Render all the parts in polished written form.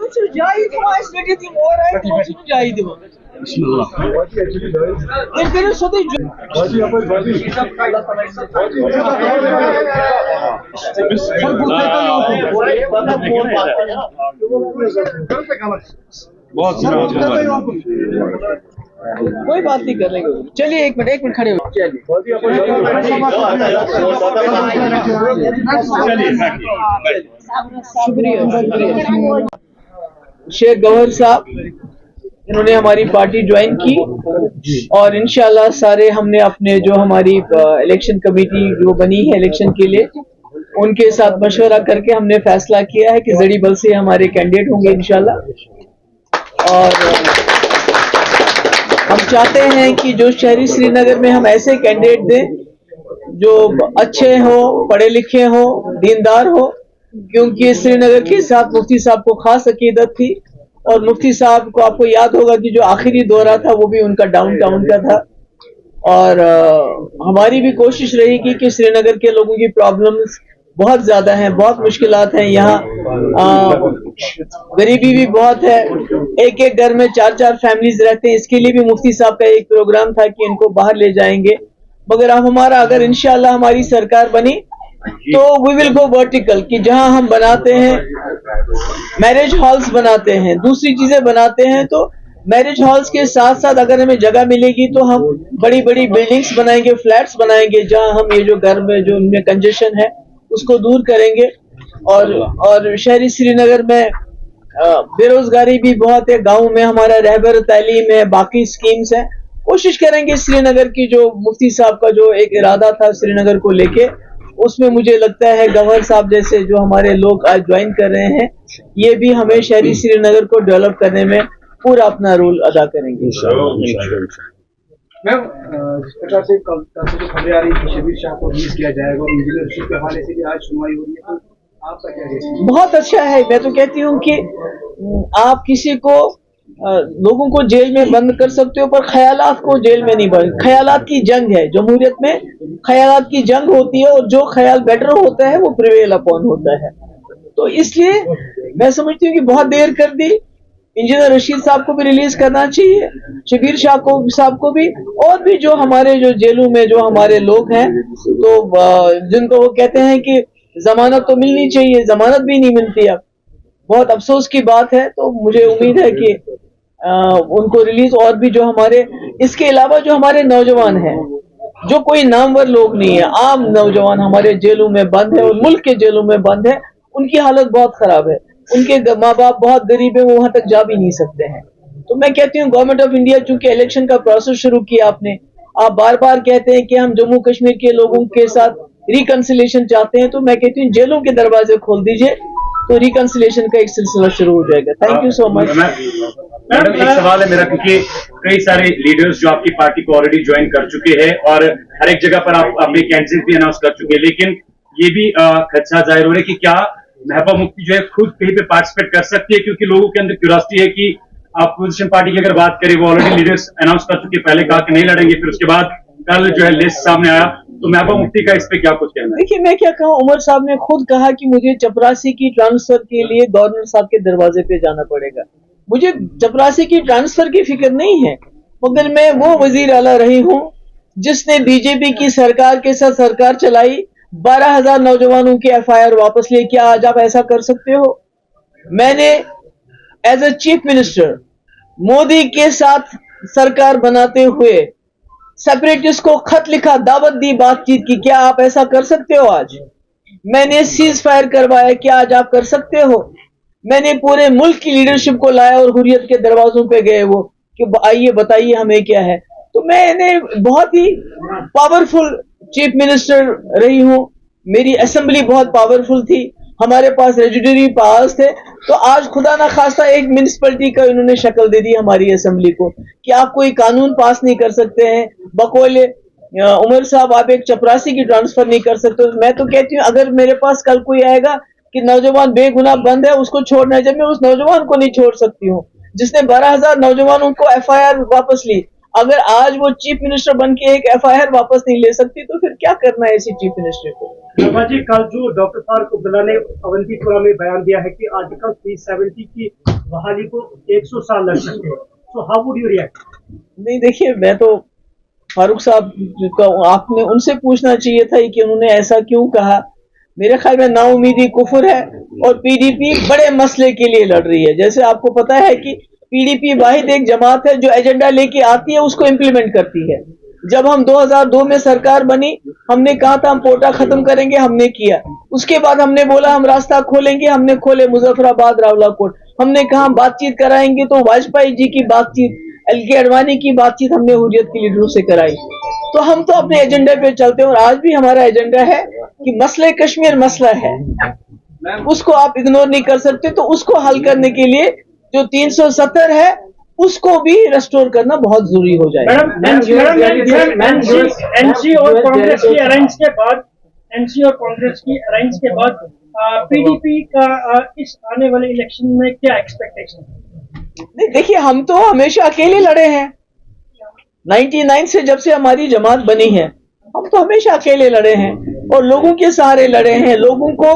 وچھو جایی دِوان أسۍ رٔٹِتھ یِم اورٕ آیہِ تِمن چھِنہٕ جایی دِوان تیٚلہِ کٔرِو سیوٚدُے کوئی بات نہیں کر لیں گے. چلیے ایک منٹ کھڑے ہو. شکریہ شیخ گوہر صاحب, انہوں نے ہماری پارٹی جوائن کی اور انشاءاللہ سارے ہم نے اپنے جو ہماری الیکشن کمیٹی جو بنی ہے الیکشن کے لیے ان کے ساتھ مشورہ کر کے ہم نے فیصلہ کیا ہے کہ زڑی بل سے ہمارے کینڈیڈیٹ ہوں گے انشاءاللہ. اور ہم چاہتے ہیں کہ جو شہری سری نگر میں ہم ایسے کینڈیڈیٹ دیں جو اچھے ہوں, پڑھے لکھے ہوں, دیندار ہوں, کیونکہ سری نگر کے ساتھ مفتی صاحب کو خاص عقیدت تھی اور مفتی صاحب کو آپ کو یاد ہوگا کہ جو آخری دورہ تھا وہ بھی ان کا ڈاؤن ٹاؤن کا تھا. اور ہماری بھی کوشش رہے گی کہ سری نگر کے لوگوں کی پرابلمز بہت زیادہ ہیں, بہت مشکلات ہیں یہاں, غریبی بھی بہت ہے, ایک ایک گھر میں 4 فیملیز رہتے ہیں. اس کے لیے بھی مفتی صاحب کا ایک پروگرام تھا کہ ان کو باہر لے جائیں گے, مگر اب ہمارا اگر انشاءاللہ ہماری سرکار بنی تو وی ول گو ورٹیکل, کہ جہاں ہم بناتے ہیں میرج ہالز بناتے ہیں, دوسری چیزیں بناتے ہیں, تو میرج ہالز کے ساتھ ساتھ اگر ہمیں جگہ ملے گی تو ہم بڑی بڑی بلڈنگز بنائیں گے, فلیٹس بنائیں گے, جہاں ہم یہ جو گھر میں جو ان میں کنجیشن ہے اس کو دور کریں گے. اور شہری سری نگر میں بے روزگاری بھی بہت ہے, گاؤں میں ہمارا رہبر تعلیم ہے, باقی سکیمز ہیں. کوشش کریں گے سری نگر کی جو مفتی صاحب کا جو ایک ارادہ تھا سری نگر کو لے کے, اس میں مجھے لگتا ہے گورنر صاحب جیسے جو ہمارے لوگ آج جوائن کر رہے ہیں یہ بھی ہمیں شہری سری نگر کو ڈیولپ کرنے میں پورا اپنا رول ادا کریں گے. میم جس پرکار سے کل سے جو خبریں آ رہی ہیں شبیر شاہ کو ریلیز کیا جائے گا, انجینئر رشید کے حوالے سے بھی آج سنوائی ہو رہی ہے, تو آپ کا کیا ریئیکشن؟ بہت اچھا ہے. میں تو کہتی ہوں کہ آپ کسی کو لوگوں کو جیل میں بند کر سکتے ہو پر خیالات کو جیل میں نہیں بند. خیالات کی جنگ ہے جمہوریت میں, خیالات کی جنگ ہوتی ہے اور جو خیال بیٹر ہوتا ہے وہ پریویل اپون ہوتا ہے. تو اس لیے میں سمجھتی ہوں کہ بہت دیر کر دی. انجینئر رشید صاحب کو بھی ریلیز کرنا چاہیے, شبیر شاہ صاحب کو بھی, اور بھی جو ہمارے جو جیلوں میں جو ہمارے لوگ ہیں تو جن کو وہ کہتے ہیں کہ ضمانت تو ملنی چاہیے, ضمانت بھی نہیں ملتی. اب بہت افسوس کی بات ہے. تو مجھے امید ہے کہ ان کو ریلیز, اور بھی جو ہمارے اس کے علاوہ جو ہمارے نوجوان ہیں جو کوئی نامور لوگ نہیں ہے, عام نوجوان ہمارے جیلوں میں بند ہے اور ملک کے جیلوں میں بند ہے, ان کی حالت بہت خراب ہے. ان کے ماں باپ بہت غریب ہیں, وہ وہاں تک جا بھی نہیں سکتے ہیں. تو میں کہتی ہوں گورنمنٹ آف انڈیا چونکہ الیکشن کا پروسیس شروع کیا آپ نے, آپ بار بار کہتے ہیں کہ ہم جموں کشمیر کے لوگوں کے ساتھ ریکنسیلیشن چاہتے ہیں, تو میں کہتی ہوں جیلوں کے دروازے کھول دیجئے تو ریکنسیلیشن کا ایک سلسلہ شروع ہو جائے گا. Thank you so much. Madam ایک سوال ہے میرا, کیونکہ کئی سارے لیڈرز جو آپ کی پارٹی کو آلریڈی جوائن کر چکے ہیں اور ہر ایک جگہ پر آپ اپنے کینڈیڈیٹ بھی اناؤنس کر چکے ہیں, لیکن یہ بھی خدشہ ظاہر ہو رہا ہے کہ کیا محبوبہ مفتی جو ہے خود کہیں پہ پارٹیسپیٹ کر سکتی ہے, کیونکہ لوگوں کے اندر کیوریاسٹی ہے کہ اپوزیشن پارٹی کی اگر بات کریں وہ آلریڈی لیڈرز اناؤنس کر چکے, پہلے کہا کہ نہیں لڑیں گے, پھر اس کے بعد کل جو ہے لسٹ سامنے آیا, تو محبوبہ مفتی کا اس پہ کیا کچھ کہنا ہے؟ دیکھیے میں کیا کہوں, عمر صاحب نے خود کہا کہ مجھے چپراسی کی ٹرانسفر کے لیے گورنر صاحب کے دروازے پہ جانا پڑے گا. مجھے چپراسی کی ٹرانسفر کی فکر نہیں ہے, مگر میں وہ وزیر اعلیٰ رہی ہوں جس نے بی جے پی کی سرکار کے ساتھ سرکار چلائی, 12,000 نوجوانوں کے FIR واپس لے. کیا آج آپ ایسا کر سکتے ہو؟ میں نے as a chief minister Modi کے ساتھ سرکار بناتے ہوئے سیپریٹسٹ کو خط لکھا, دعوت دی, بات چیت کی. کیا آپ ایسا کر سکتے ہو آج؟ میں نے سیز فائر کروایا, کیا آج آپ کر سکتے ہو؟ میں نے پورے ملک کی لیڈرشپ کو لایا اور حریت کے دروازوں پہ گئے وہ کہ آئیے بتائیے ہمیں کیا ہے. تو میں نے بہت ہی پاورفل چیف منسٹر رہی ہوں, میری اسمبلی بہت پاورفل تھی, ہمارے پاس ریجوڈیٹری پاورز تھے. تو آج خدا نہ خواستہ ایک میونسپلٹی کا انہوں نے شکل دے دی ہماری اسمبلی کو کہ آپ کوئی قانون پاس نہیں کر سکتے ہیں, بقول عمر صاحب آپ ایک چپراسی کی ٹرانسفر نہیں کر سکتے. میں تو کہتی ہوں اگر میرے پاس کل کوئی آئے گا کہ نوجوان بے گناہ بند ہے اس کو چھوڑنا ہے, جب میں اس نوجوان کو نہیں چھوڑ سکتی ہوں جس نے 12,000 نوجوانوں کو FIR واپس لی. अगर आज वो चीफ मिनिस्टर बन के एक FIR वापस नहीं ले सकती तो फिर क्या करना है ऐसी चीफ मिनिस्टर को। शर्मा जी, कल जो डॉक्टर फारूक अब्दुल्ला ने अवंतीपुरा में बयान दिया है कि आर्टिकल 370 की बहाली को 100 साल लग सकते हैं, तो हाउ वुड यू रिएक्ट? नहीं देखिए, मैं तो फारूक साहब का आपने उनसे पूछना चाहिए था कि उन्होंने ऐसा क्यों कहा। मेरे ख्याल में नाउमीदी कुफर है और PDP बड़े मसले के लिए लड़ रही है। जैसे आपको पता है कि PDP वाहिद एक जमात है जो एजेंडा लेके आती है उसको इम्प्लीमेंट करती है। जब हम 2002 में सरकार बनी, हमने कहा था हम पोटा खत्म करेंगे, हमने किया। उसके बाद हमने बोला हम रास्ता खोलेंगे, हमने खोले मुजफ्फराबाद रावलाकोट। हमने कहा हम बातचीत कराएंगे, तो वाजपेयी जी की बातचीत, LK अडवाणी की बातचीत हमने हुर्रियत के लीडरों से कराई। तो हम तो अपने एजेंडे पे चलते हैं और आज भी हमारा एजेंडा है कि मसले कश्मीर मसला है, उसको आप इग्नोर नहीं कर सकते। तो उसको हल करने के लिए जो 370 है उसको भी रेस्टोर करना बहुत जरूरी हो जाएगा। एनसी और कांग्रेस की अलायंस के बाद, एनसी और कांग्रेस की अलायंस के बाद PDP का इस आने वाले इलेक्शन में क्या एक्सपेक्टेशन है? नहीं देखिए, हम तो हमेशा अकेले लड़े हैं। 99 से जब से हमारी जमात बनी है, हम तो हमेशा अकेले लड़े हैं और लोगों के सहारे लड़े हैं, लोगों को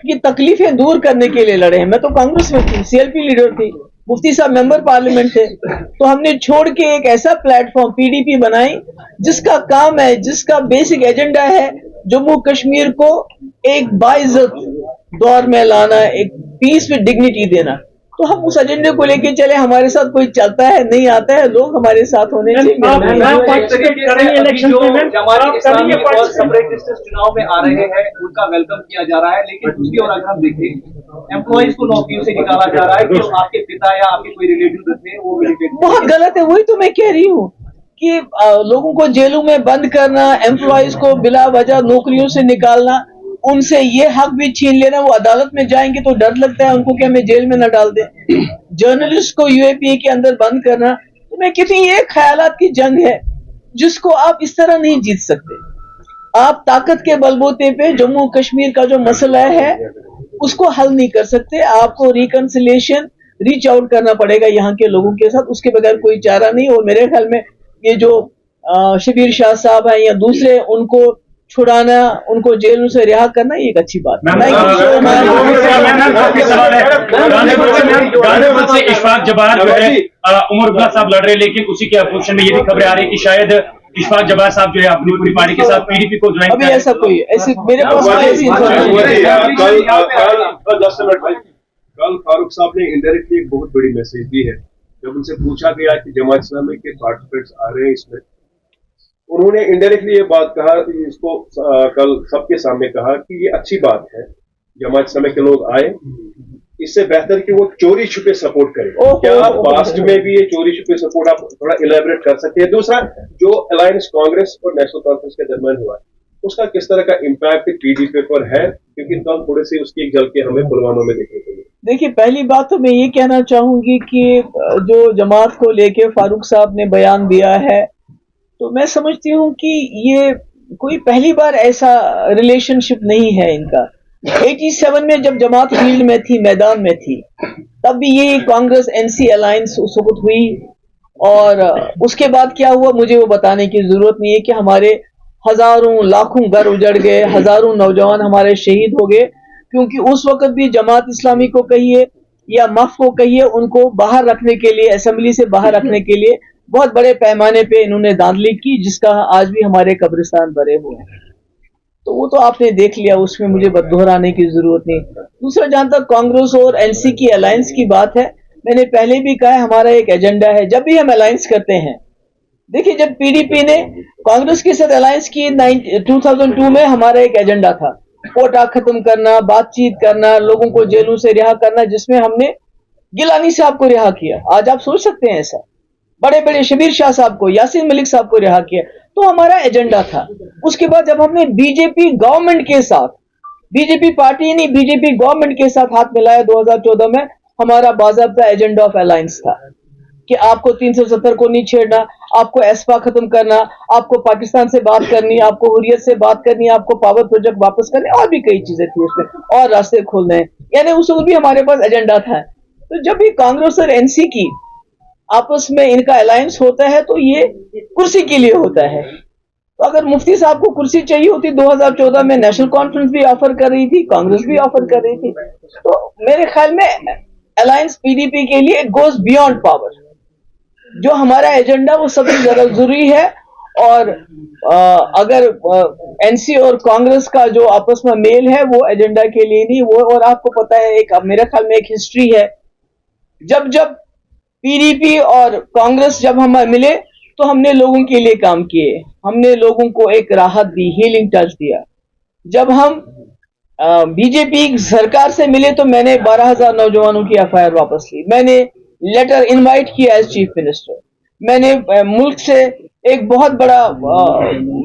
की तकलीफें दूर करने के लिए लड़े हैं। मैं तो कांग्रेस में थी, CLP लीडर थी, मुफ्ती साहब मेंबर पार्लियामेंट थे। तो हमने छोड़ के एक ऐसा प्लेटफॉर्म PDP बनाई जिसका काम है, जिसका बेसिक एजेंडा है जम्मू कश्मीर को एक बाइज्जत दौर में लाना, एक पीस विद डिग्निटी देना। तो हम उस एजेंडे को लेके चले। हमारे साथ कोई चलता है नहीं आता है, लोग हमारे साथ होने चाहिए। चुनाव में आ रहे हैं, उनका वेलकम किया जा रहा है, लेकिन दूसरी ओर अगर हम देखें एम्प्लॉइज को नौकरियों से निकाला जा रहा है कि आपके पिता या आपके कोई रिलेटिव थे वो मिलिटेंट। बहुत गलत है। वही तो मैं कह रही हूँ कि लोगों को जेलों में बंद करना, एम्प्लॉइज को बिला वजह नौकरियों से निकालना, उनसे ये हक भी छीन लेना। वो अदालत में जाएंगे तो डर लगता है उनको कि हमें जेल में न डाल दें। जर्नलिस्ट को UAPA के अंदर बंद करना, तो मैं कहती हूँ ये ख्यालात की जंग है जिसको आप इस तरह नहीं जीत सकते। आप ताकत के बलबूते पे जम्मू कश्मीर का जो मसला है उसको हल नहीं कर सकते। आपको रिकंसिलिएशन, रीच आउट करना पड़ेगा यहाँ के लोगों के साथ, उसके बगैर कोई चारा नहीं। और मेरे ख्याल में ये जो शबीर शाह साहब हैं या दूसरे, उनको छुड़ाना, उनको जेलों से रिहा करना, ये एक अच्छी बात है। इशफाक जबार जो है उमर अब्दुल्ला साहब लड़ रहे, लेकिन उसी के अपोजिशन में ये भी खबरें आ रही है कि शायद इशफाक जबार साहब जो है अपनी पूरी पार्टी के साथ PDP को ज्वाइन। अभी ऐसा कोई ऐसी मेरे पास कल फारूक साहब ने इनडायरेक्टली एक बहुत बड़ी मैसेज दी है। जब उनसे पूछा गया कि जमात इस्लामी के पार्टिसिपेंट्स आ रहे हैं इसमें, उन्होंने इनडायरेक्टली ये बात कहा, इसको कल सबके सामने कहा कि ये अच्छी बात है जमात इस्लामी के लोग आए, इससे बेहतर कि वो चोरी छुपे सपोर्ट करें। क्या पास्ट में भी ये चोरी छुपे सपोर्ट आप थोड़ा इलेबरेट कर सकते हैं? दूसरा, जो अलायंस कांग्रेस और नेशनल कॉन्फ्रेंस के दरमियान हुआ है, उसका किस तरह का इम्पैक्ट PDP पर है? क्योंकि कल थोड़ी सी उसकी एक झलकी हमें पुलवामा में देखने को मिली। देखिए, पहली बात तो मैं ये कहना चाहूंगी कि जो जमात को लेके फारूक साहब ने बयान दिया है, तो मैं समझती हूँ कि ये कोई पहली बार ऐसा रिलेशनशिप नहीं है इनका। 87 में जब जमात फील्ड में थी, मैदान में थी, तब भी ये कांग्रेस NC अलायंस उस वक्त हुई। और उसके बाद क्या हुआ मुझे वो बताने की जरूरत नहीं है कि हमारे हजारों लाखों घर उजड़ गए, हजारों नौजवान हमारे शहीद हो गए, क्योंकि उस वक्त भी जमात इस्लामी को कहिए या मफ को कहिए, उनको बाहर रखने के लिए, असेंबली से बाहर रखने के लिए बहुत बड़े पैमाने पे इन्होंने धांधली की, जिसका आज भी हमारे कब्रिस्तान भरे हुए हैं। तो वो तो आपने देख लिया, उसमें मुझे दोहराने की जरूरत नहीं। दूसरा, जहां तक कांग्रेस और NC की अलायंस की बात है, मैंने पहले भी कहा है हमारा एक एजेंडा है। जब भी हम अलायंस करते हैं, देखिए जब PDP ने कांग्रेस के साथ अलायंस की 2002 में, हमारा एक एजेंडा था कोटा खत्म करना, बातचीत करना, लोगों को जेलों से रिहा करना, जिसमें हमने गिलानी साहब को रिहा किया। आज आप सोच सकते हैं ऐसा, बड़े बड़े शबीर शाह साहब को, यासीन मलिक साहब को रिहा किया। तो हमारा एजेंडा था। उसके बाद जब हमने BJP गवर्नमेंट के साथ, BJP पार्टी नहीं, BJP गवर्नमेंट के साथ हाथ मिलाया 2014 में, हमारा बाज़ाब्ता एजेंडा ऑफ अलायंस था कि आपको 370 को नहीं छेड़ना, आपको एस्पा खत्म करना, आपको पाकिस्तान से बात करनी, आपको हुर्रियत से बात करनी, आपको पावर प्रोजेक्ट वापस करने, और भी कई चीजें थी उसमें, और रास्ते खोलने हैं। यानी उस वक्त भी हमारे पास एजेंडा था। तो जब भी कांग्रेस और NC की आपस में इनका अलायंस होता है तो ये कुर्सी के लिए होता है। तो अगर मुफ्ती साहब को कुर्सी चाहिए होती 2014 में नेशनल कॉन्फ्रेंस भी ऑफर कर रही थी, कांग्रेस भी ऑफर कर रही थी, तो मेरे ख्याल में अलायंस पीडीपी के लिए इट गोज बियॉन्ड पावर। जो हमारा एजेंडा वो सबसे ज्यादा जरूरी है, और अगर एनसी और कांग्रेस का जो आपस में मेल है वो एजेंडा के लिए नहीं, वो और आपको पता है एक मेरे ख्याल में एक हिस्ट्री है, जब जब पीडीपी और कांग्रेस जब हम मिले तो हमने लोगों के लिए काम किए, हमने लोगों को एक राहत दी, हीलिंग टच दिया। जब हम बीजेपी सरकार से मिले तो मैंने 12,000 नौजवानों की एफआईआर वापस ली, मैंने लेटर इनवाइट किया एज चीफ मिनिस्टर, मैंने मुल्क से एक बहुत बड़ा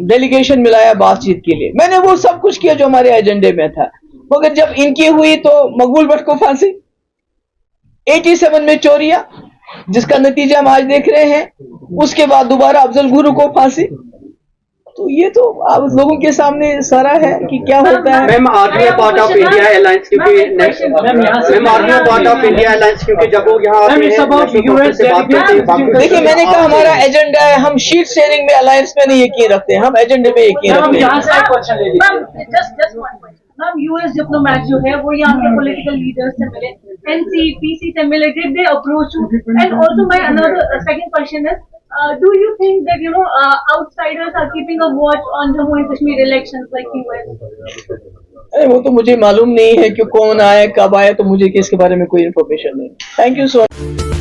डेलीगेशन मिलाया बातचीत के लिए, मैंने वो सब कुछ किया जो हमारे एजेंडे में था। मगर जब इनकी हुई तो मकबूल भट्ट को फांसी, 87 में चोरियां जिसका नतीजा हम आज देख रहे हैं, उसके बाद दोबारा अफजल गुरु को फांसी। तो ये तो आप लोगों के सामने सारा है कि क्या होता है। Ma'am army part of India alliance क्योंकि ma'am army part of India alliance क्योंकि जब वो यहाँ आते हैं, देखिए मैंने कहा हमारा एजेंडा है, हम शीट शेयरिंग में अलायंस में नहीं यकीन रखते, हम एजेंडे में यकीन रखते हैं। मैम यूएस डिप्लोमैट जो है वो यहाँ के पॉलिटिकल लीडर्स से मिले, एनसी पीसी से मिले, did they approach you? And also my another second question is, do you think that outsiders are keeping a watch on Jammu and Kashmir elections like US? अरे वो तो मुझे मालूम नहीं है कि कौन आया कब आया, तो मुझे इसके बारे में कोई इन्फॉर्मेशन नहीं। Thank you so much.